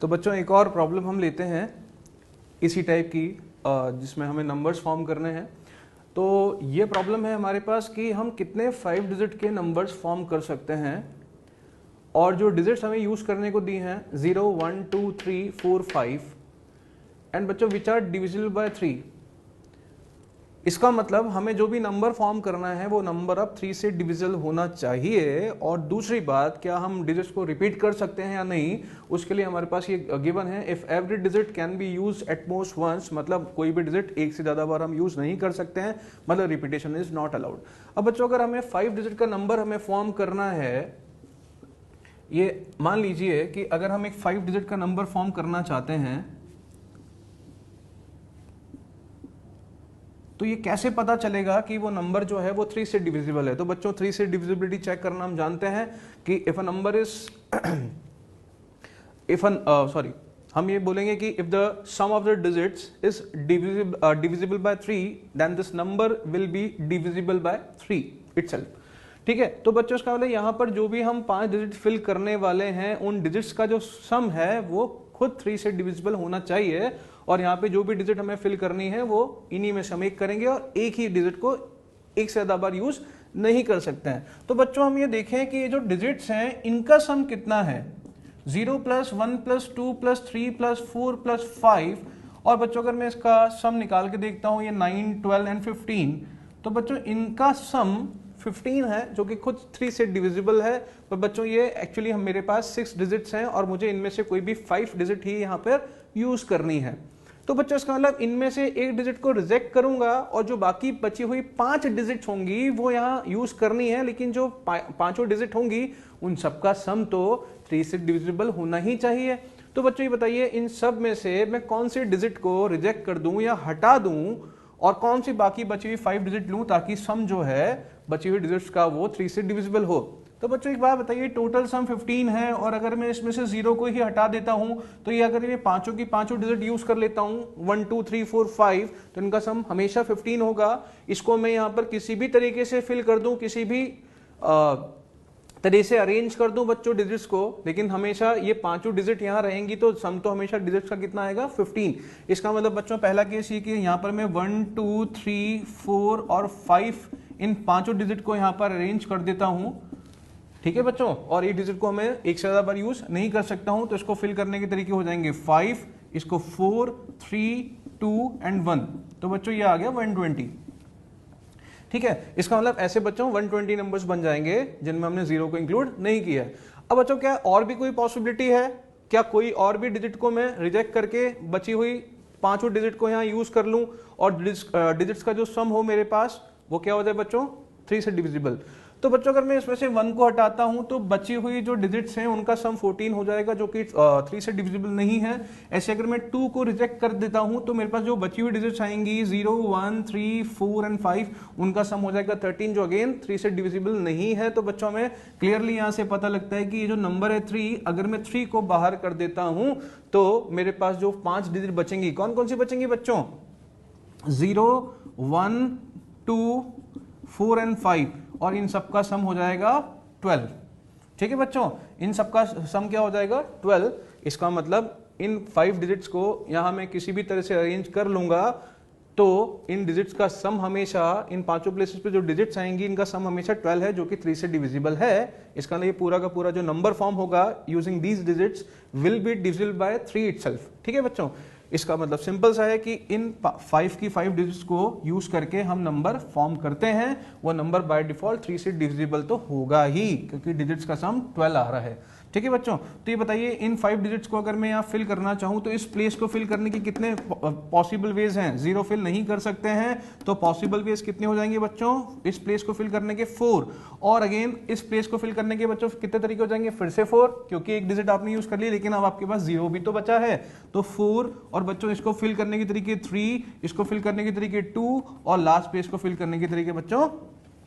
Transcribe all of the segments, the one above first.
तो बच्चों एक और प्रॉब्लम हम लेते हैं इसी टाइप की, जिसमें हमें नंबर्स फॉर्म करने हैं। तो ये प्रॉब्लम है हमारे पास कि हम कितने 5 डिजिट के नंबर्स फॉर्म कर सकते हैं, और जो डिजिट्स हमें यूज करने को दी हैं 0, 1, 2, 3, 4, 5 एंड बच्चों विच आर डिविजिबल बाय 3। इसका मतलब हमें जो भी नंबर फॉर्म करना है वो नंबर अब 3 से डिविजिबल होना चाहिए। और दूसरी बात, क्या हम डिजिट्स को रिपीट कर सकते हैं या नहीं, उसके लिए हमारे पास ये गिवन है, if every digit can be use at most once, मतलब कोई भी डिजिट एक से ज्यादा बार हम यूज नहीं कर सकते हैं, मतलब रिपीटेशन इज नॉट अलाउड। अब बच्चों अगर हमें 5 डिजिट का नंबर हमें फॉर्म करना है, ये मान लीजिए कि अगर हम एक 5 डिजिट का नंबर फॉर्म करना चाहते हैं तो ये कैसे पता चलेगा कि वो नंबर जो है वो 3 से डिविजिबल है। तो बच्चों 3 से डिविजिबिलिटी चेक करना हम जानते हैं कि इफ अ नंबर इज हम ये बोलेंगे कि if the sum of the digits is divisible by 3 then this number will be divisible by 3 itself. ठीक है, तो बच्चों इसका मतलब यहाँ पर जो भी हम 5 डिजिट फिल करने वाले हैं उन डिजिट्स का जो सम है वो खुद 3 से डिविजिबल होना चाहिए, और यहाँ पे जो भी डिजिट हमें फिल करनी है वो इन्हीं में से हम एक करेंगे, और एक ही डिजिट को एक से ज्यादा बार यूज नहीं कर सकते हैं। तो बच्चों हम ये देखें कि ये जो डिजिट्स हैं इनका सम कितना है, 0 + 1 + 2 + 3 + 4 + 5। और बच्चों अगर मैं इसका सम निकाल के देखता हूं, ये 9, 12 एंड 15, तो बच्चों इनका सम 15 है जो कि खुद 3 से डिविजिबल है। पर बच्चों ये एक्चुअली हम मेरे पास 6 डिजिट्स हैं और मुझे इनमें से कोई भी 5 डिजिट ही यहाँ पर यूज करनी है। तो बच्चों इसका मतलब इनमें से एक डिजिट को रिजेक्ट करूंगा और जो बाकी बची हुई 5 डिजिट होंगी वो यहाँ यूज करनी है, लेकिन जो पांचों डिजिट होंगी उन सबका सम तो 3 से डिविजिबल होना ही चाहिए। तो बच्चों ये बताइए इन सब में से मैं कौन से डिजिट को रिजेक्ट कर दूं या हटा दूं, और कौन सी बाकी बची हुई 5 डिजिट लूं ताकि सम जो है बची हुई डिजिट्स का वो 3 से डिविजिबल हो। तो बच्चों एक बात बताइए, टोटल सम 15 है और अगर मैं इसमें से 0 को ही हटा देता हूं तो ये अगर ये पांचों की पांचों डिजिट यूज कर लेता हूं 1, 2, 3, 4, 5, तो इनका सम हमेशा 15 होगा। इसको मैं यहां पर किसी भी तरीके से फिल कर दूं, किसी भी तरीके से अरेंज कर दूं बच्चों डिजिट्स को, लेकिन हमेशा ये पांचों डिजिट यहां रहेंगी तो सम तो हमेशा डिजिट्स का कितना आएगा, 15। इसका मतलब बच्चों पहला केस ये कि यहां पर मैं 1, 2, 3, 4 और 5 इन पांचों डिजिट को यहां पर अरेंज कर देता हूं। ठीक है बच्चों, और ये डिजिट को हमें एक से ज्यादा बार यूज नहीं कर सकता हूं, तो इसको फिल करने के तरीके हो जाएंगे 5, इसको 4, 3, 2 एंड 1। तो बच्चों ये आ गया 120। ठीक है, इसका मतलब ऐसे बच्चों 120 नंबर्स बन जाएंगे जिनमें हमने 0 को इंक्लूड नहीं किया है। अब बच्चों क्या और भी कोई पॉसिबिलिटी है, क्या कोई और भी डिजिट को मैं रिजेक्ट करके बची हुई पांचों डिजिट को यहाँ यूज कर लूं और डिजिट्स का जो सम हो मेरे पास वो क्या हो जाए बच्चों, 3 से डिविजिबल। तो बच्चों अगर मैं इसमें से 1 को हटाता हूं तो बची हुई जो डिजिट्स हैं उनका सम 14 हो जाएगा जो कि 3 से डिविजिबल नहीं है। ऐसे अगर मैं 2 को रिजेक्ट कर देता हूं तो मेरे पास जो बची हुई डिजिट्स आएंगी 0, 1, 3, 4 एंड 5, उनका सम हो जाएगा 13 जो अगेन 3 से डिविजिबल नहीं है। तो बच्चों में क्लियरली यहां से पता लगता है कि ये जो नंबर है 3, अगर मैं 3 को बाहर कर देता हूं तो मेरे पास जो 5 डिजिट बचेंगी, कौन कौन सी बचेंगी बच्चों, 0, 1, 2, 4 एंड 5, और इन सबका सम हो जाएगा 12। ठीक है बच्चों, इन सबका सम क्या हो जाएगा 12। इसका मतलब इन 5 डिजिट्स को यहां मैं किसी भी तरह से अरेंज कर लूंगा तो इन डिजिट्स का सम हमेशा, इन पांचों प्लेसेस पे जो डिजिट्स आएंगी इनका सम हमेशा 12 है जो कि 3 से डिविजिबल है। इसका मतलब ये पूरा का पूरा जो नंबर फॉर्म होगा using these digits will be divisible by 3 itself. ठीक है बच्चों, इसका मतलब सिंपल सा है कि इन 5 की 5 डिजिट्स को यूज करके हम नंबर फॉर्म करते हैं, वो नंबर बाय डिफॉल्ट 3 से डिविजिबल तो होगा ही क्योंकि डिजिट्स का सम 12 आ रहा है। ठीक है बच्चों, तो ये बताइए इन 5 डिजिट्स को अगर मैं यहाँ फिल करना चाहूं तो इस प्लेस को फिल करने के कितने पॉसिबल वेज हैं, 0 फिल नहीं कर सकते हैं तो पॉसिबल वेज कितने हो जाएंगे बच्चों, इस प्लेस को फिल करने के 4, और अगेन इस प्लेस को फिल करने के बच्चों कितने तरीके हो जाएंगे, फिर से 4, क्योंकि एक डिजिट आपने यूज कर ली लेकिन अब आपके पास 0 भी तो बचा है तो 4, और बच्चों इसको फिल करने के तरीके 3, इसको फिल करने के तरीके 2, और लास्ट प्लेस को फिल करने के तरीके बच्चों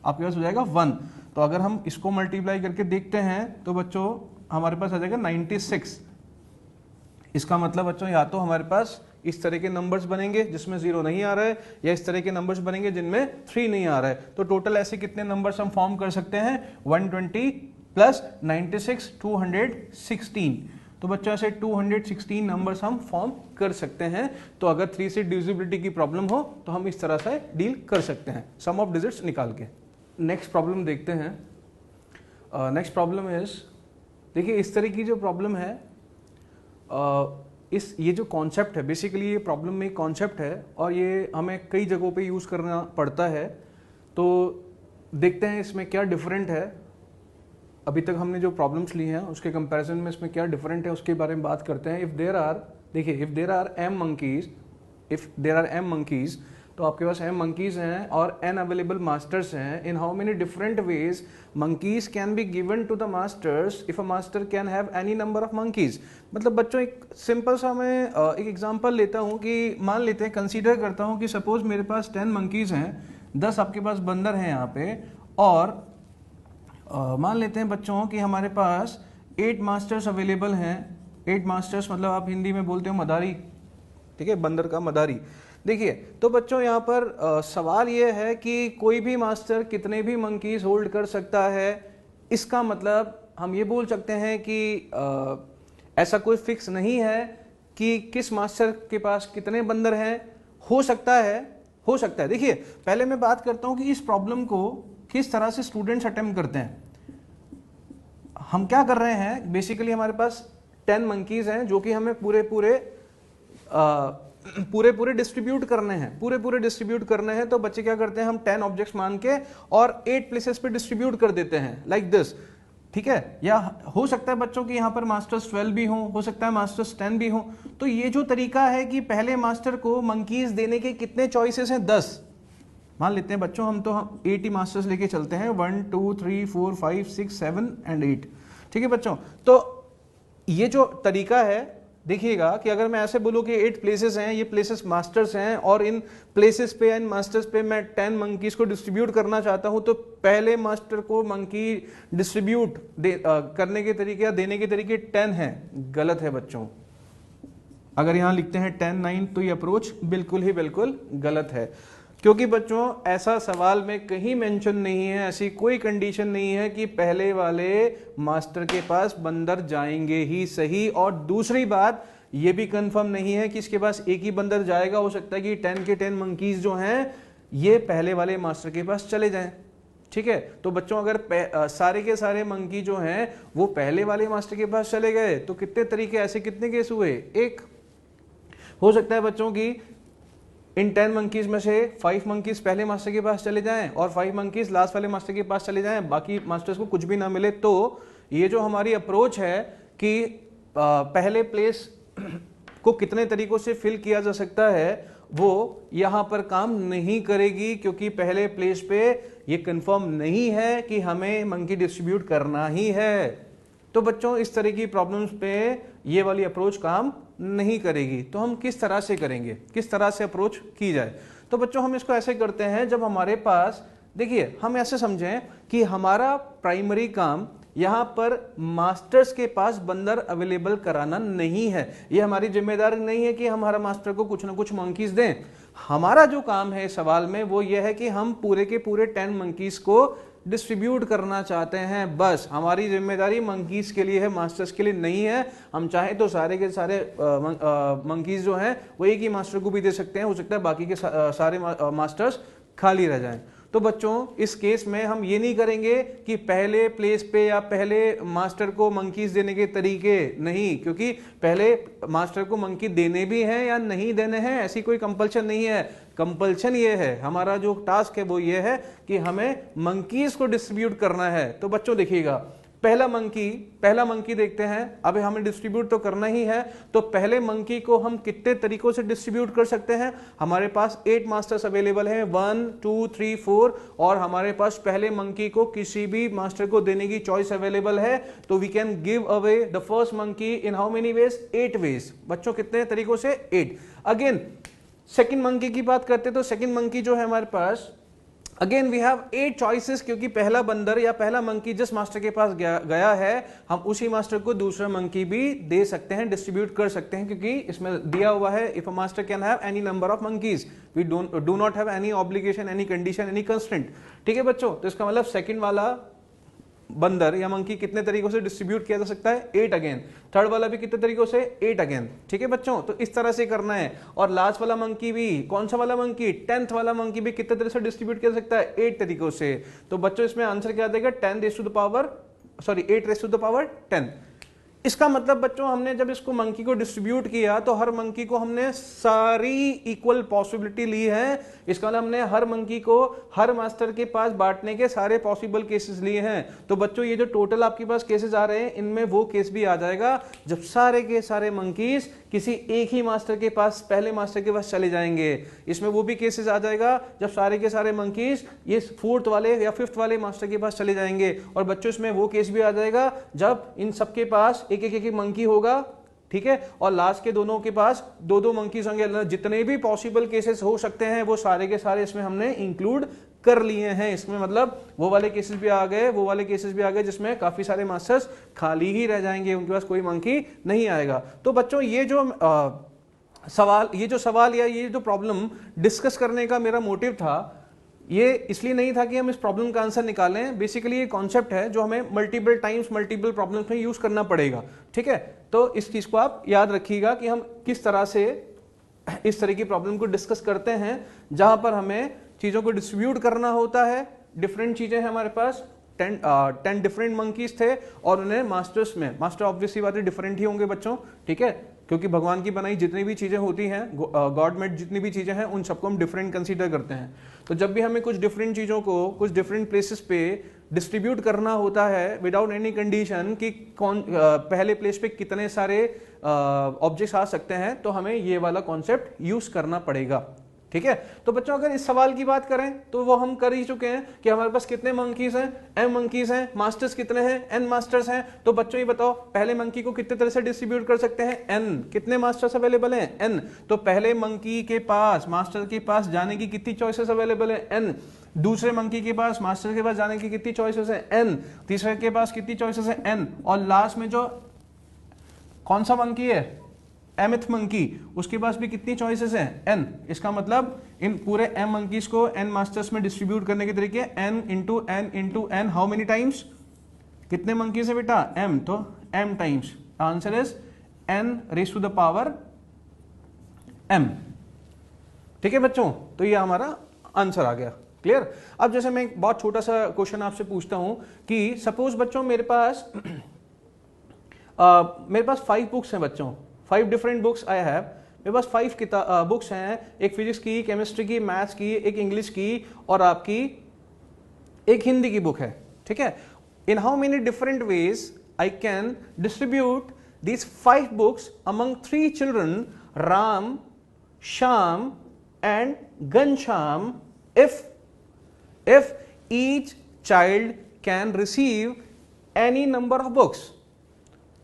आपके पास हो जाएगा 1। तो अगर हम इसको मल्टीप्लाई करके देखते हैं तो बच्चों हमारे पास आ जाएगा 96। इसका मतलब बच्चों या तो हमारे पास इस तरह के नंबर्स बनेंगे जिसमें 0 नहीं आ रहा है, या इस तरह के नंबर्स बनेंगे जिनमें 3 नहीं आ रहा है। तो टोटल ऐसे कितने नंबर्स हम फॉर्म कर सकते हैं, 120 + 96, 216। तो बच्चों ऐसे 216 नंबर्स हम फॉर्म कर सकते हैं। तो अगर 3 से डिविजिबिलिटी की प्रॉब्लम हो तो हम इस तरह से डील कर सकते हैं सम ऑफ डिजिट्स निकाल के। नेक्स्ट प्रॉब्लम देखते हैं। नेक्स्ट प्रॉब्लम इज, देखिए इस तरह की जो प्रॉब्लम है, ये जो कॉन्सेप्ट है, बेसिकली ये प्रॉब्लम में एक कॉन्सेप्ट है और ये हमें कई जगहों पे यूज़ करना पड़ता है। तो देखते हैं इसमें क्या डिफरेंट है, अभी तक हमने जो प्रॉब्लम्स ली हैं उसके कंपैरिजन में इसमें क्या डिफरेंट है उसके बारे में बात करते हैं। If there are m monkeys, तो आपके पास m monkeys हैं और n अवेलेबल मास्टर्स हैं। In how many different ways monkeys can be given to the masters if a master can have any number of monkeys। मतलब बच्चों एक simple सा मैं एक एग्जांपल लेता हूँ कि मान लेते हैं, कंसीडर करता हूँ कि सपोज मेरे पास 10 monkeys हैं, 10 आपके पास बंदर हैं यहाँ पे, और मान लेते हैं बच्चों कि हमारे पास 8 मास्टर्स अवेलेबल हैं। 8 मास्टर्स मतलब आप हिंदी में बोलते हो मदारी, ठीक है, बंदर का मदारी। देखिए तो बच्चों यहाँ पर सवाल ये है कि कोई भी मास्टर कितने भी मंकीज होल्ड कर सकता है। इसका मतलब हम ये बोल सकते हैं कि ऐसा कोई फिक्स नहीं है कि किस मास्टर के पास कितने बंदर हैं। हो सकता है। देखिए पहले मैं बात करता हूँ कि इस प्रॉब्लम को किस तरह से स्टूडेंट्स अटेम्प्ट करते हैं। हम क्या कर रहे हैं, बेसिकली हमारे पास 10 मंकीज हैं जो कि हमें पूरे डिस्ट्रीब्यूट करने हैं। तो बच्चे क्या करते हैं, हम 10 ऑब्जेक्ट्स मान के और 8 प्लेसेस पे डिस्ट्रीब्यूट कर देते हैं लाइक दिस, ठीक है। या हो सकता है बच्चों कि यहाँ पर मास्टर्स 12 भी हो सकता है मास्टर्स 10 भी हो। तो ये जो तरीका है कि पहले मास्टर को मंकीज देने के कितने चॉइसेस हैं, 10 मान लेते हैं बच्चों, हम 80 मास्टर्स लेके चलते हैं, 1 2 3 4 5 6 7 एंड 8, ठीक है बच्चों। तो ये जो तरीका है, देखिएगा कि अगर मैं ऐसे बोलूं कि 8 प्लेसेस हैं, ये प्लेसेस मास्टर्स हैं और इन प्लेसेस पे एंड मास्टर्स पे मैं 10 मंकीज को डिस्ट्रीब्यूट करना चाहता हूं, तो पहले मास्टर को मंकी डिस्ट्रीब्यूट करने के तरीके या देने के तरीके 10 हैं। गलत है बच्चों। अगर यहां लिखते हैं 10 9 तो ये अप्रोच बिल्कुल गलत है, क्योंकि बच्चों ऐसा सवाल में कहीं मेंशन नहीं है, ऐसी कोई कंडीशन नहीं है कि पहले वाले मास्टर के पास बंदर जाएंगे ही सही। और दूसरी बात ये भी कंफर्म नहीं है कि इसके पास एक ही बंदर जाएगा। हो सकता है कि 10 के 10 मंकीज जो हैं ये पहले वाले मास्टर के पास चले जाएं, ठीक है। तो बच्चों अगर सारे के सारे मंकी जो हैं वो पहले वाले मास्टर के पास चले गए तो कितने तरीके, ऐसे कितने केस हुए, एक। हो सकता है बच्चों की इन 10 मंकीज में से 5 मंकीज पहले मास्टर के पास चले जाएं और 5 मंकीज लास्ट वाले मास्टर के पास चले जाएं, बाकी मास्टर्स को कुछ भी ना मिले। तो ये जो हमारी अप्रोच है कि पहले प्लेस को कितने तरीकों से फिल किया जा सकता है, वो यहां पर काम नहीं करेगी, क्योंकि पहले प्लेस पे ये कंफर्म नहीं है कि हमें मंकी डिस्ट्रीब्यूट करना ही है। तो बच्चों इस तरह की प्रॉब्लम्स पे ये वाली अप्रोच काम नहीं करेगी। तो हम किस तरह से करेंगे, किस तरह से अप्रोच की जाए? तो बच्चों हम इसको ऐसे करते हैं, जब हमारे पास, देखिए हम ऐसे समझें कि हमारा प्राइमरी काम यहां पर मास्टर्स के पास बंदर अवेलेबल कराना नहीं है। ये हमारी जिम्मेदारी नहीं है कि हम हमारा मास्टर को कुछ ना कुछ मंकीज दें। हमारा जो काम है इस सवाल में वो ये है कि हम पूरे के पूरे 10 मंकीज को डिस्ट्रीब्यूट करना चाहते हैं। बस हमारी जिम्मेदारी मंकीज के लिए है, मास्टर्स के लिए नहीं है। हम चाहे तो सारे के सारे मंकीज जो हैं वो एक ही मास्टर को भी दे सकते हैं, हो सकता है बाकी के सारे मास्टर्स खाली रह जाएं। तो बच्चों इस केस में हम ये नहीं करेंगे कि पहले प्लेस पे या पहले मास्टर को मंकीज देने के तरीके नहीं, क्योंकि पहले मास्टर को मंकी देने भी हैं या नहीं देने हैं, ऐसी कोई कंपल्शन नहीं है। कंपल्शन ये है, हमारा जो टास्क है वो ये है कि हमें मंकीज को डिस्ट्रीब्यूट करना है। तो बच्चों देखिएगा, पहला मंकी देखते हैं। अब हमें डिस्ट्रीब्यूट तो करना ही है, तो पहले मंकी को हम कितने तरीकों से डिस्ट्रीब्यूट कर सकते हैं? हमारे पास 8 मास्टर्स अवेलेबल हैं, 1 2 3 4, और हमारे पास पहले मंकी को किसी भी मास्टर को देने की चॉइस अवेलेबल है। तो we can give away the first monkey in how many ways? 8 ways. बच्चों कितने तरीकों से? 8। अगेन सेकेंड मंकी की बात करते तो सेकेंड मंकी जो है हमारे पास, अगेन वी हैव 8 चॉइसेस, क्योंकि पहला बंदर या पहला मंकी जिस मास्टर के पास गया है हम उसी मास्टर को दूसरा मंकी भी दे सकते हैं, डिस्ट्रीब्यूट कर सकते हैं, क्योंकि इसमें दिया हुआ है if a master can have any number of monkeys, we do not have any obligation, any condition, any constraint. ठीक है बच्चों, तो इसका मतलब सेकंड वाला बंदर या मंकी कितने तरीकों से डिस्ट्रीब्यूट किया जा सकता है, 8 अगेन। थर्ड वाला भी कितने तरीकों से, 8 अगेन। ठीक है बच्चों, तो इस तरह से करना है। और लास्ट वाला मंकी भी, कौन सा वाला मंकी, 10th वाला मंकी भी कितने तरह से डिस्ट्रीब्यूट किया जा सकता है, 8 तरीकों से। तो बच्चों इसमें आंसर क्या देगा, 8 रेज़ टू द पावर 10। इसका मतलब बच्चों हमने जब इसको मंकी को डिस्ट्रीब्यूट किया तो हर मंकी को हमने सारी इक्वल पॉसिबिलिटी ली है। इसका मतलब हमने हर मंकी को हर मास्टर के पास बांटने के सारे पॉसिबल केसेस लिए हैं। तो बच्चों ये जो टोटल आपके पास केसेस आ रहे हैं इनमें वो केस भी आ जाएगा जब सारे के सारे मंकीज किसी एक ही मास्टर के पास, पहले मास्टर के पास चले जाएंगे। इसमें वो भी केसेस आ जाएगा जब सारे के सारे मंकीज ये 4th वाले या 5th वाले मास्टर के पास चले जाएंगे। और बच्चों इसमें वो केस भी आ जाएगा जब इन सबके पास एक एक मंकी होगा, ठीक है, और लास्ट के दोनों के पास 2-2 मंकीज होंगे। जितने भी पॉसिबल केसेस हो सकते हैं वो सारे के सारे इसमें हमने इंक्लूड कर लिए हैं। इसमें मतलब वो वाले केसेस भी आ गए, वो वाले केसेस भी आ गए जिसमें काफी सारे मास्टर्स खाली ही रह जाएंगे, उनके पास कोई मंकी नहीं आएगा। तो बच्चों ये जो सवाल या ये जो प्रॉब्लम डिस्कस करने का मेरा मोटिव था, ये इसलिए नहीं था कि हम इस प्रॉब्लम का आंसर निकालें। बेसिकली ये कॉन्सेप्ट है जो हमें मल्टीपल टाइम्स मल्टीपल प्रॉब्लम्स में यूज करना पड़ेगा। ठीक है, तो इस चीज को आप याद रखिएगा कि हम किस तरह से इस तरह की प्रॉब्लम को डिस्कस करते हैं, जहां पर हमें चीजों को डिस्ट्रीब्यूट करना होता है। डिफरेंट चीजें हैं हमारे पास, 10 डिफरेंट मंकीज थे और उन्हें मास्टर्स में, मास्टर ऑब्वियसली बात है डिफरेंट ही होंगे बच्चों, ठीक है, क्योंकि भगवान की बनाई जितनी भी चीजें होती हैं, गॉड मेड जितनी भी चीजें हैं, उन सबको हम डिफरेंट कंसीडर करते हैं। तो जब भी हमें कुछ डिफरेंट चीजों को कुछ डिफरेंट प्लेसेस पे डिस्ट्रीब्यूट करना होता है विदाउट एनी कंडीशन कि कौन पहले प्लेस पे कितने सारे ऑब्जेक्ट्स आ सकते हैं, तो हमें ये वाला कॉन्सेप्ट यूज करना पड़ेगा। ठीक है, तो बच्चों अगर इस सवाल की बात करें तो वो हम कर ही चुके हैं कि हमारे पास कितने मंकीज हैं, m मंकीज हैं, मास्टर्स कितने हैं, n मास्टर्स हैं। तो बच्चों ये बताओ पहले मंकी को कितने तरह से डिस्ट्रीब्यूट कर सकते हैं, n। कितने मास्टर्स अवेलेबल हैं, n। तो पहले मंकी के पास, मास्टर के पास जाने की कितनी चॉइसेस अवेलेबल है, n। दूसरे मंकी के पास, मास्टर के पास जाने की कितनी चॉइसेस है, n। तीसरे के पास कितनी चॉइसेस है, n। और लास्ट में जो कौन सा मंकी है, mth मंकी, उसके पास भी कितनी चॉइसेस हैं, n। इसका मतलब इन पूरे m मंकीज को n मास्टर्स में डिस्ट्रीब्यूट करने के तरीके n into n, how many times, कितने मंकीज है बेटा, m, तो m times. Answer is n raise to the power m। ठीक है बच्चों, तो ये हमारा आंसर आ गया। क्लियर। अब जैसे मैं एक बहुत छोटा सा क्वेश्चन आपसे पूछता हूं कि सपोज बच्चों मेरे पास 5 बुक्स हैं बच्चों, 5 डिफरेंट बुक्स आई हैव। मेरे पास 5 बुक्स हैं, एक फिजिक्स की, केमिस्ट्री की, मैथ्स की, एक इंग्लिश की और आपकी एक हिंदी की बुक है। ठीक है, इन how many different ways I can distribute these 5 books among 3 children, Ram, Shyam and Ghanshyam, if each child can receive any number of books।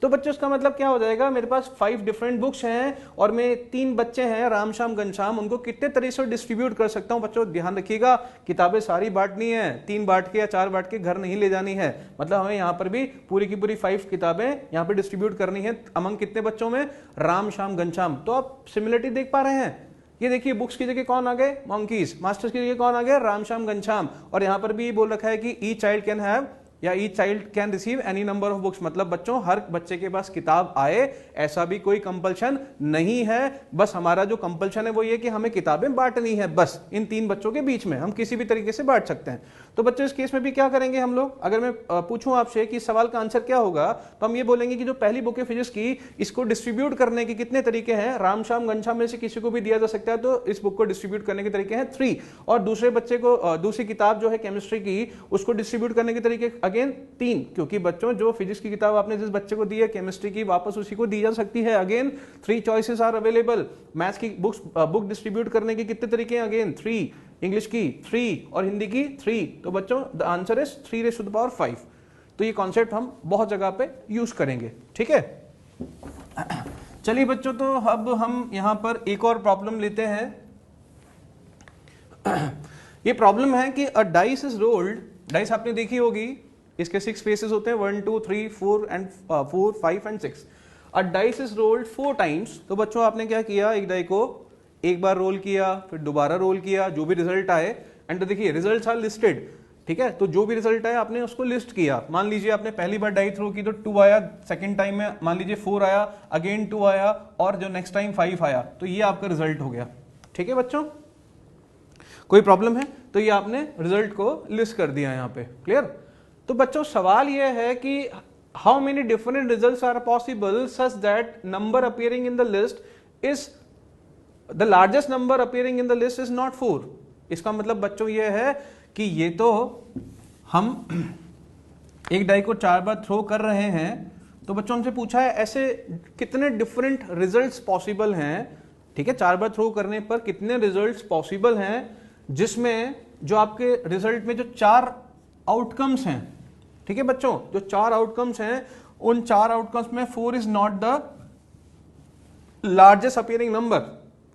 तो बच्चों इसका मतलब क्या हो जाएगा, मेरे पास 5 डिफरेंट बुक्स हैं और मैं 3 बच्चे हैं, राम, श्याम, घनश्याम, उनको कितने तरीके से डिस्ट्रीब्यूट कर सकता हूं। बच्चों ध्यान रखिएगा, किताबें सारी बांटनी है, 3 बांट के या 4 बांट के घर नहीं ले जानी है। मतलब हमें यहाँ पर भी पूरी की पूरी 5 किताबें यहाँ पर डिस्ट्रीब्यूट करनी है अमंग कितने बच्चों में, राम, श्याम, घनश्याम। तो आप सिमिलरिटी देख पा रहे हैं, ये देखिए बुक्स की जगह कौन आ गए, मंकीज, मास्टर्स की जगह कौन आ गए, राम, श्याम, घनश्याम। और यहां पर भी ये बोल रखा है कि ईच चाइल्ड कैन हैव या each child can receive any number of books. मतलब बच्चों हर बच्चे के पास किताब आए, ऐसा भी कोई कंपल्शन नहीं है। बस हमारा जो कंपल्शन है वो ये कि हमें किताबें बांटनी है, बस इन 3 बच्चों के बीच में हम किसी भी तरीके से बांट सकते हैं। तो बच्चों इस केस में भी क्या करेंगे हम लोग, अगर मैं पूछूं आपसे कि इस सवाल का आंसर क्या होगा, तो हम ये बोलेंगे कि जो पहली बुक है फिजिक्स की, इसको डिस्ट्रीब्यूट करने के कितने तरीके हैं, राम, श्याम, घनश्याम में से किसी को भी दिया जा सकता है, तो इस बुक को डिस्ट्रीब्यूट करने के तरीके हैं 3। और दूसरे बच्चे को दूसरी किताब जो है केमिस्ट्री की, उसको डिस्ट्रीब्यूट करने के तरीके अगेन 3, क्योंकि बच्चों जो फिजिक्स की किताब आपने जिस बच्चे को दी है केमिस्ट्री की, वापस उसी को दी जा सकती है। Again 3 choices are available. Maths की बुक डिस्ट्रीब्यूट करने के कितने तरीके हैं, अगेन 3। इंग्लिश की 3 और हिंदी की 3। तो बच्चों the answer is 3 raise to the power 5। तो ये कॉन्सेप्ट हम बहुत जगह पे यूज करेंगे। ठीक है, चलिए बच्चों, तो अब हम यहां पर एक और प्रॉब्लम लेते हैं। ये प्रॉब्लम है कि अ डाइस इज रोल्ड, डाइस आपने देखी होगी, इसके 6 फेसेस होते हैं, 1 2 3 4 and 4 5 and 6। A dice is rolled 4 times. तो बच्चों आपने क्या किया, एक डाई को एक बार रोल किया, फिर दोबारा रोल किया, जो भी रिजल्ट आए, एंड देखिए रिजल्ट्स आर लिस्टेड। ठीक है, तो जो भी रिजल्ट आया आपने उसको लिस्ट किया। मान लीजिए आपने पहली बार डाई थ्रो की तो 2 आया, सेकंड टाइम में मान लीजिए 4 आया, अगेन 2 आया, और जो नेक्स्ट टाइम 5 आया, तो ये आपका रिजल्ट हो गया। ठीक है बच्चों, कोई प्रॉब्लम है? तो ये आपने रिजल्ट को लिस्ट कर दिया यहां पे, क्लियर? तो बच्चों सवाल ये है कि how many different results are possible such that number appearing in the list is the largest number appearing in the list is not 4। इसका मतलब बच्चों ये है कि ये तो हम एक डाई को 4 बार थ्रो कर रहे हैं, तो बच्चों हमसे पूछा है ऐसे कितने डिफरेंट रिजल्ट्स पॉसिबल हैं। ठीक है, 4 बार थ्रो करने पर कितने रिजल्ट्स पॉसिबल हैं, जिसमें जो आपके रिजल्ट में जो 4 आउटकम्स हैं, ठीक है बच्चों, जो 4 आउटकम्स हैं, उन 4 आउटकम्स में 4 is not the largest appearing number.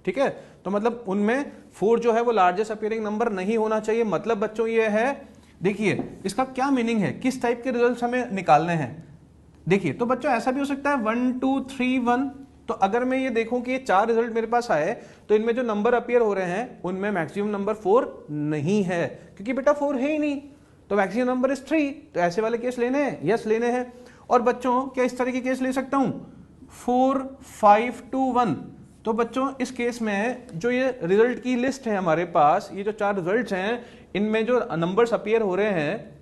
ठीक है, तो मतलब उनमें 4 जो है वो लार्जेस्ट अपीयरिंग नंबर नहीं होना चाहिए। मतलब बच्चों ये है, देखिए इसका क्या मीनिंग है, किस टाइप के रिजल्ट्स हमें निकालने हैं। देखिए तो बच्चों ऐसा भी हो सकता है 1 2 3 1, तो अगर मैं ये देखूं कि ये 4 रिजल्ट मेरे पास आए, तो इनमें जो नंबर अपीयर हो रहे हैं उनमें मैक्सिमम नंबर 4 नहीं है, क्योंकि बेटा 4 है ही नहीं, तो मैक्सिमम नंबर इज 3। तो ऐसे वाले केस लेने हैं, यस लेने हैं। और बच्चों क्या इस तरह के केस ले सकता हूं, 4 5 2 1। तो बच्चों इस केस में जो ये रिजल्ट की लिस्ट है हमारे पास, ये जो 4 रिजल्ट्स हैं, इनमें जो नंबर्स अपीयर हो रहे हैं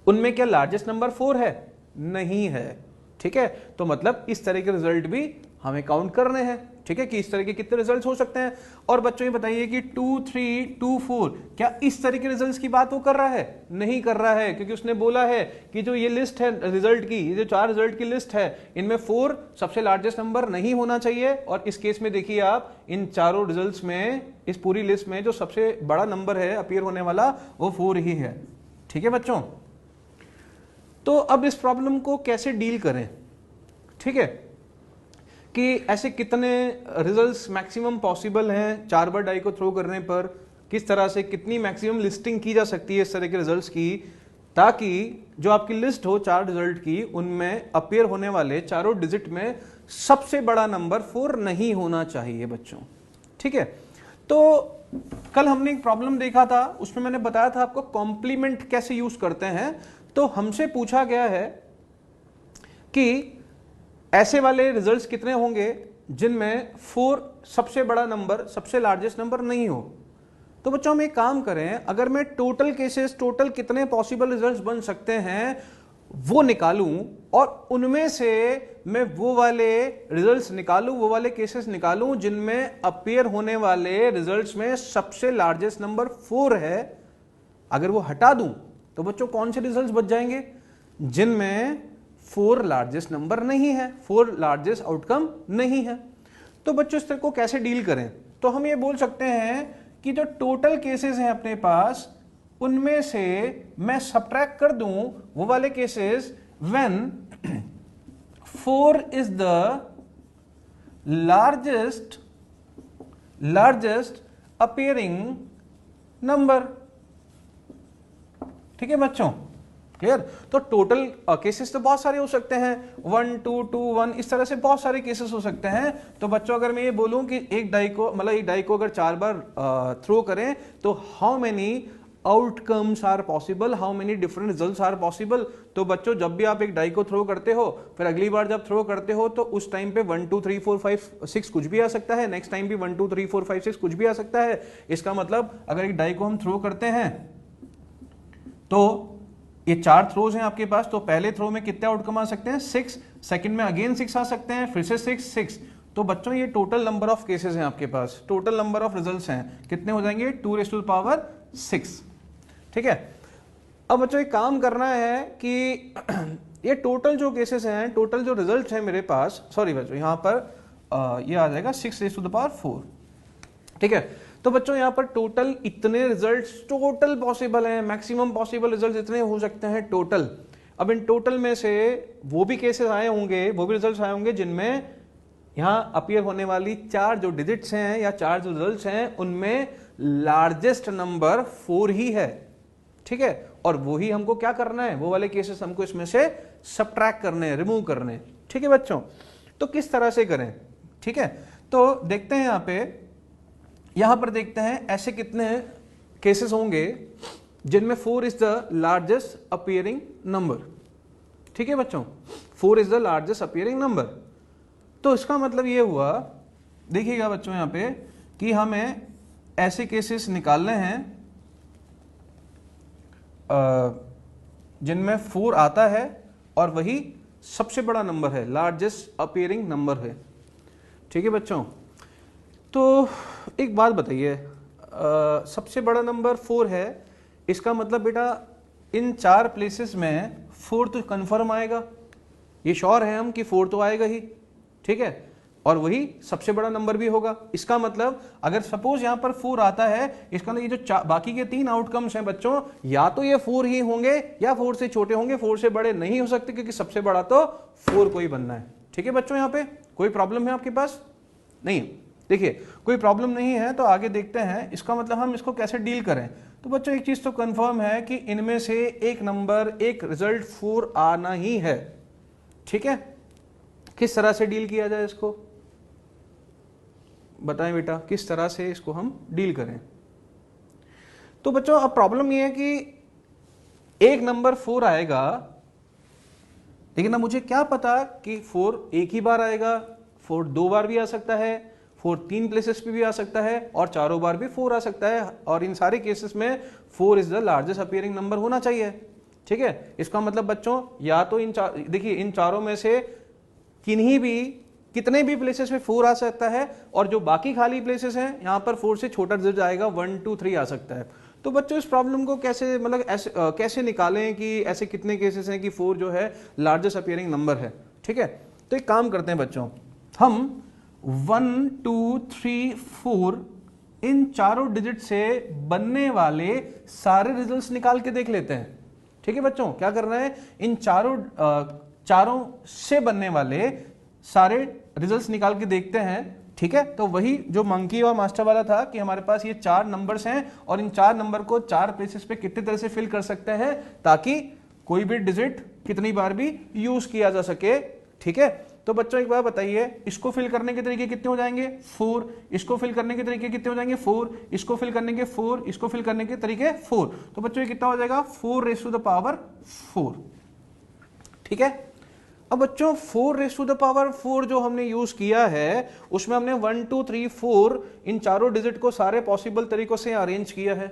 उनमें क्या लार्जेस्ट नंबर 4 है? नहीं है। ठीक है, तो मतलब इस तरह के रिजल्ट भी हमें काउंट करने हैं। ठीक है, कि इस तरह के कितने रिजल्ट्स हो सकते हैं। और बच्चों ये बताइए कि 2 3 2 4 क्या इस तरह के रिजल्ट्स की बात वो कर रहा है? नहीं कर रहा है, क्योंकि उसने बोला है कि जो ये लिस्ट है रिजल्ट की, ये जो 4 रिजल्ट की लिस्ट है, इनमें 4 सबसे लार्जेस्ट नंबर नहीं होना चाहिए। और इस केस में देखिए आप, इन चारों रिजल्ट्स में, इस पूरी लिस्ट में जो सबसे बड़ा नंबर है अपीयर होने वाला, वो 4 ही है। ठीक है बच्चों, तो अब इस प्रॉब्लम को कैसे डील करें? ठीक है, कि ऐसे कितने रिजल्ट्स मैक्सिमम पॉसिबल हैं 4 बार डाई को थ्रो करने पर, किस तरह से कितनी मैक्सिमम लिस्टिंग की जा सकती है इस तरह के रिजल्ट्स की, ताकि जो आपकी लिस्ट हो 4 रिजल्ट की, उनमें अपीयर होने वाले चारों डिजिट में सबसे बड़ा नंबर 4 नहीं होना चाहिए बच्चों। ठीक है, तो कल हमने एक प्रॉब्लम देखा था, उसमें मैंने बताया था आपको कॉम्प्लीमेंट कैसे यूज करते हैं। तो हमसे पूछा गया है कि ऐसे वाले रिजल्ट्स कितने होंगे जिनमें 4 सबसे बड़ा नंबर, सबसे लार्जेस्ट नंबर नहीं हो। तो बच्चों हम एक काम करें, अगर मैं टोटल केसेस, टोटल कितने पॉसिबल रिजल्ट्स बन सकते हैं वो निकालूं, और उनमें से मैं वो वाले रिजल्ट्स निकालूं, वो वाले केसेस निकालूं जिनमें अपीयर होने वाले रिजल्ट्स में सबसे लार्जेस्ट नंबर 4 है, अगर वो हटा दूं तो बच्चों कौन से रिजल्ट्स बच जाएंगे? जिनमें 4 लार्जेस्ट नंबर नहीं है, 4 लार्जेस्ट आउटकम नहीं है। तो बच्चों इस तरह को कैसे डील करें? तो हम ये बोल सकते हैं कि जो टोटल केसेस हैं अपने पास, उनमें से मैं सब्ट्रैक्ट कर दूं वो वाले cases when 4 is the largest appearing number. ठीक है बच्चों, क्लियर? तो टोटल केसेस तो बहुत सारे हो सकते हैं, 1 2 2 1, इस तरह से बहुत सारे केसेस हो सकते हैं। तो बच्चों अगर मैं ये बोलूं कि एक डाई को, मतलब एक डाई को अगर 4 बार थ्रो करें, तो how many outcomes are possible, how many different results are possible. तो बच्चों जब भी आप एक डाई को थ्रो करते हो, फिर अगली बार जब थ्रो करते हो तो उस टाइम पे 1 2 3 4 5 6 कुछ भी आ सकता है, नेक्स्ट टाइम भी 1 2 3 4 5 6 कुछ भी आ सकता है। इसका मतलब अगर एक डाई को हम थ्रो करते हैं तो ये 4 थ्रोज हैं आपके पास, तो पहले थ्रो में कितने आउटकम आ सकते हैं? 6, सेकंड में अगेन 6 आ सकते हैं, फिर से 6। तो बच्चों ये टोटल नंबर ऑफ केसेस हैं आपके पास, टोटल नंबर ऑफ रिजल्ट्स हैं, कितने हो जाएंगे? 2⁻6। ठीक है, अब बच्चों एक काम करना है कि ये टोटल जो केसेस हैं, टोटल जो रिजल्ट है मेरे पास, सॉरी बच्चों यहां पर ये आ जाएगा 6⁻4। ठीक है, तो बच्चों यहां पर टोटल इतने रिजल्ट्स टोटल पॉसिबल हैं, मैक्सिमम पॉसिबल रिजल्ट्स इतने हो सकते हैं टोटल। अब इन टोटल में से वो भी केसेस आए होंगे, वो भी रिजल्ट्स आए होंगे जिनमें यहां अपीयर होने वाली 4 जो डिजिट्स हैं या 4 जो रिजल्ट्स हैं, उनमें लार्जेस्ट नंबर 4 ही है। ठीक है, और वो ही हमको क्या करना है, वो वाले केसेस हमको इसमें से सब्ट्रैक्ट करने हैं, रिमूव करने हैं। ठीक है बच्चों, तो किस तरह से करें? ठीक है, तो देखते हैं यहां पर देखते हैं ऐसे कितने केसेस होंगे जिनमें 4 is the largest appearing number. ठीक है बच्चों, 4 is the largest appearing number. तो इसका मतलब ये हुआ, देखिएगा बच्चों यहां पे, कि हमें ऐसे केसेस निकालने हैं जिनमें 4 आता है और वही सबसे बड़ा नंबर है, लार्जेस्ट अपीयरिंग नंबर है। ठीक है बच्चों, तो एक बात बताइए, सबसे बड़ा नंबर 4 है, इसका मतलब बेटा इन 4 प्लेसेस में 4 तो कन्फर्म आएगा, ये श्योर है हम कि 4 तो आएगा ही। ठीक है, और वही सबसे बड़ा नंबर भी होगा। इसका मतलब अगर सपोज यहां पर 4 आता है, इसका मतलब ये जो बाकी के 3 आउटकम्स हैं बच्चों, या तो ये 4 ही होंगे या 4 से छोटे होंगे, 4 से बड़े नहीं हो सकते, क्योंकि सबसे बड़ा तो 4 को ही बनना है। ठीक है बच्चों, यहां पे कोई प्रॉब्लम है आपके पास? नहीं, देखिए कोई प्रॉब्लम नहीं है, तो आगे देखते हैं इसका मतलब हम इसको कैसे डील करें। तो बच्चों एक चीज तो कंफर्म है कि इनमें से एक नंबर, एक रिजल्ट 4 आना ही है। ठीक है, किस तरह से डील किया जाए इसको बताएं बेटा, किस तरह से इसको हम डील करें। तो बच्चों अब प्रॉब्लम ये है कि एक नंबर 4 आएगा, लेकिन अब मुझे क्या पता कि 4 एक ही बार आएगा, 4 2 बार भी आ सकता है, 4 3 प्लेसेस पे भी आ सकता है, और चारों बार भी 4 आ सकता है, और इन सारे केसेस में 4 is the largest appearing number होना चाहिए। ठीक है, इसका मतलब बच्चों या तो देखिए इन चारों में से कितने भी प्लेसेस में 4 आ सकता है, और जो बाकी खाली प्लेसेस हैं यहां पर 4 से छोटा रिजल्ट आएगा, 1 2 3 आ सकता है। तो बच्चों इस प्रॉब्लम को कैसे मतलब कैसे निकालें कि ऐसे कितने केसेस हैं कि 4 जो है लार्जेस्ट अपीयरिंग नंबर है। ठीक है, तो एक काम करते हैं बच्चों, हम 1 2 3 4 इन चारों डिजिट से बनने वाले सारे रिजल्ट्स निकाल के देख लेते हैं। ठीक है बच्चों, क्या करना है, इन चारों से बनने वाले सारे रिजल्ट्स निकाल के देखते हैं। ठीक है, तो वही जो मंकी और मास्टर वाला था कि हमारे पास ये 4 नंबर्स हैं, और इन 4 नंबर को 4 प्लेसेस पे कितनी तरह से फिल कर सकते हैं ताकि कोई भी डिजिट कितनी बार भी यूज किया जा सके। ठीक है, तो बच्चों एक बार बताइए, इसको फिल करने के तरीके कितने हो जाएंगे? 4। इसको फिल करने के तरीके कितने हो जाएंगे? 4। इसको फिल करने के 4, इसको फिल करने के तरीके 4। तो बच्चों ये कितना हो जाएगा? 4 रेज़ टू द पावर 4। ठीक है, अब बच्चों 4 रेज़ टू द पावर 4 जो हमने यूज किया है, उसमें हमने 1 2 3 4 इन चारों डिजिट को सारे पॉसिबल तरीकों से अरेंज किया है।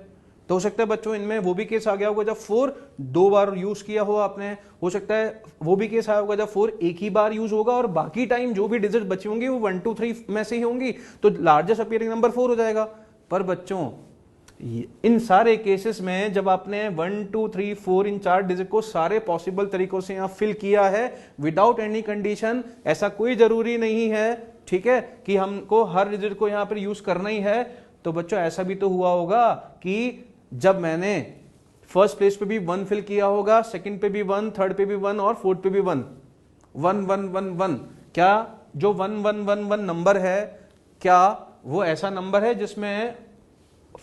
तो हो सकता है बच्चों इनमें वो भी केस आ गया होगा जब 4 2 बार यूज किया हो आपने, हो सकता है वो भी केस आया होगा जब 4 एक ही बार यूज होगा, और बाकी टाइम जो भी डिजिट बची होंगी वो 1 2 3 में से ही होंगी, तो लार्जेस्ट अपीयरिंग नंबर 4 हो जाएगा। पर बच्चों इन सारे केसेस में जब आपने 1 2 3 4 इन 4 डिजिट को सारे पॉसिबल तरीकों से यहां फिल किया है विदाउट एनी कंडीशन, ऐसा कोई जरूरी नहीं है, ठीक है, कि हमको हर डिजिट को यहां पर यूज करना ही है। तो बच्चों ऐसा भी तो हुआ होगा कि जब मैंने फर्स्ट प्लेस पे भी 1 फिल किया होगा, सेकंड पे भी 1, थर्ड पे भी 1 और फोर्थ पे भी 1 1 1 1 1, क्या जो 1 1 1 1 नंबर है क्या वो ऐसा नंबर है जिसमें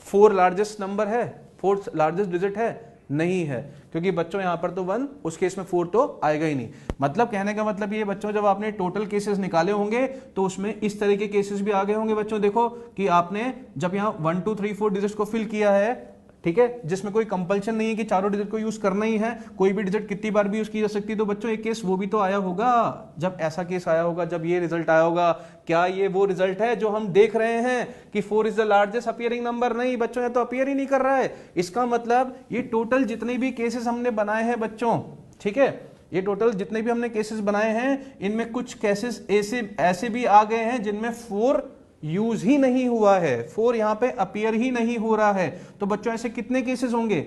4 लार्जेस्ट नंबर है, 4 लार्जेस्ट डिजिट है? नहीं है, क्योंकि बच्चों यहां पर तो 1, उस केस में 4 तो आएगा ही नहीं। मतलब कहने का मतलब ये बच्चों, जब आपने टोटल केसेस निकाले होंगे तो उसमें इस तरह के केसेस भी आ गए होंगे बच्चों। देखो कि आपने जब यहां 1 2 3 4 डिजिट्स को फिल किया है, ठीक है, जिसमें कोई कंपल्शन नहीं है कि चारों डिजिट को यूज करना ही है, कोई भी डिजिट कितनी बार भी यूज की जा सकती है। तो बच्चों एक केस वो भी तो आया होगा, जब ऐसा केस आया होगा, जब ये रिजल्ट आया होगा। क्या ये वो रिजल्ट है जो हम देख रहे हैं कि 4 is the largest appearing number? नहीं बच्चों, ये तो अपीयर ही नहीं कर रहा है। इसका मतलब ये टोटल जितने भी केसेस हमने बनाए हैं बच्चों, ठीक है, ये टोटल जितने भी हमने केसेस बनाए हैं, इनमें कुछ केसेस ऐसे भी आ गए हैं जिनमें 4 यूज ही नहीं हुआ है, 4 यहां पे अपीयर ही नहीं हो रहा है। तो बच्चों ऐसे कितने केसेस होंगे?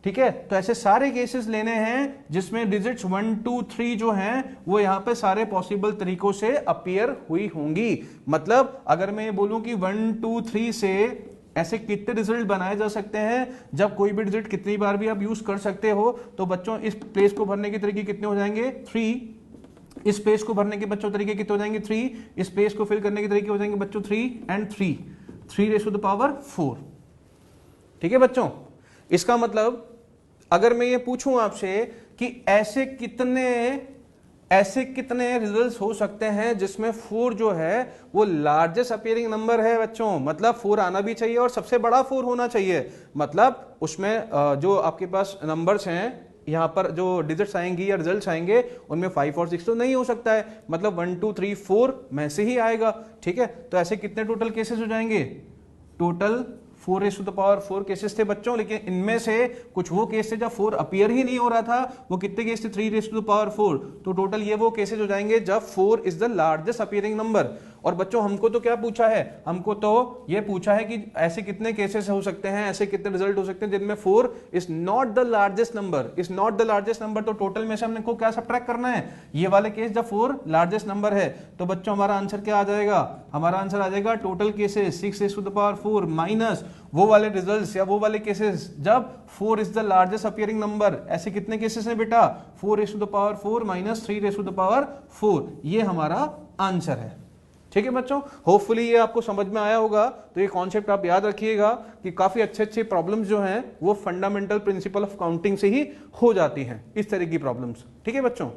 ठीक है, तो ऐसे सारे केसेस लेने हैं जिसमें डिजिट्स 1 2 3 जो हैं वो यहां पे सारे पॉसिबल तरीकों से अपीयर हुई होंगी। मतलब अगर मैं ये बोलूं कि 1 2 3 से ऐसे कितने रिजल्ट बनाए जा सकते हैं जब कोई भी डिजिट कितनी बार भी आप यूज कर सकते हो, तो बच्चों इस प्लेस को भरने के तरीके कितने हो जाएंगे? 3। इस स्पेस को भरने के बच्चों तरीके कितने हो जाएंगे? 3। इस स्पेस को फिल करने के तरीके हो जाएंगे बच्चों 3 and 3 raise to the power 4। ठीक है बच्चों, इसका मतलब अगर मैं ये पूछूं आपसे कि ऐसे ऐसे कितने रिजल्ट्स हो सकते हैं जिसमें 4 जो है वो लार्जेस्ट अपीयरिंग नंबर है बच्चों, मतलब 4 आना भी चाहिए और सबसे बड़ा 4 होना चाहिए, मतलब उसमें जो आपके पास नंबर्स हैं यहाँ पर जो डिजिट्स आएंगी या रिजल्ट्स आएंगे उनमें 5 और 6 तो नहीं हो सकता है, मतलब 1 2 3 4 में से ही आएगा। ठीक है, तो ऐसे कितने टोटल केसेस हो जाएंगे, टोटल 4 केसेस थे बच्चों, लेकिन इनमें से कुछ वो केस थे जब 4 अपीयर ही नहीं हो रहा था, वो कितने केस थे 3 तो टोटल ये वो केसेस हो जाएंगे जब 4 is the largest appearing number. और बच्चों हमको तो क्या पूछा है, हमको तो ये पूछा है कि ऐसे कितने केसेस हो सकते हैं, ऐसे कितने रिजल्ट हो सकते हैं जिनमें 4 is not the largest number, is not the largest number. तो टोटल में से हमने को क्या सब्ट्रैक्ट करना है, ये वाले केस जब 4 लार्जेस्ट नंबर है। तो बच्चों हमारा आंसर क्या आ जाएगा, हमारा आंसर आ जाएगा टोटल केसेस 6 माइनस वो वाले रिजल्ट्स या वो वाले केसेस जब 4 is the largest appearing number. ऐसे कितने केसेस हैं बेटा, 4 माइनस 3 ये हमारा आंसर है। ठीक है बच्चों, होपफुली ये आपको समझ में आया होगा। तो ये कॉन्सेप्ट आप याद रखिएगा कि काफी अच्छे अच्छे प्रॉब्लम्स जो हैं वो फंडामेंटल प्रिंसिपल ऑफ काउंटिंग से ही हो जाती हैं, इस तरह की प्रॉब्लम्स। ठीक है बच्चों।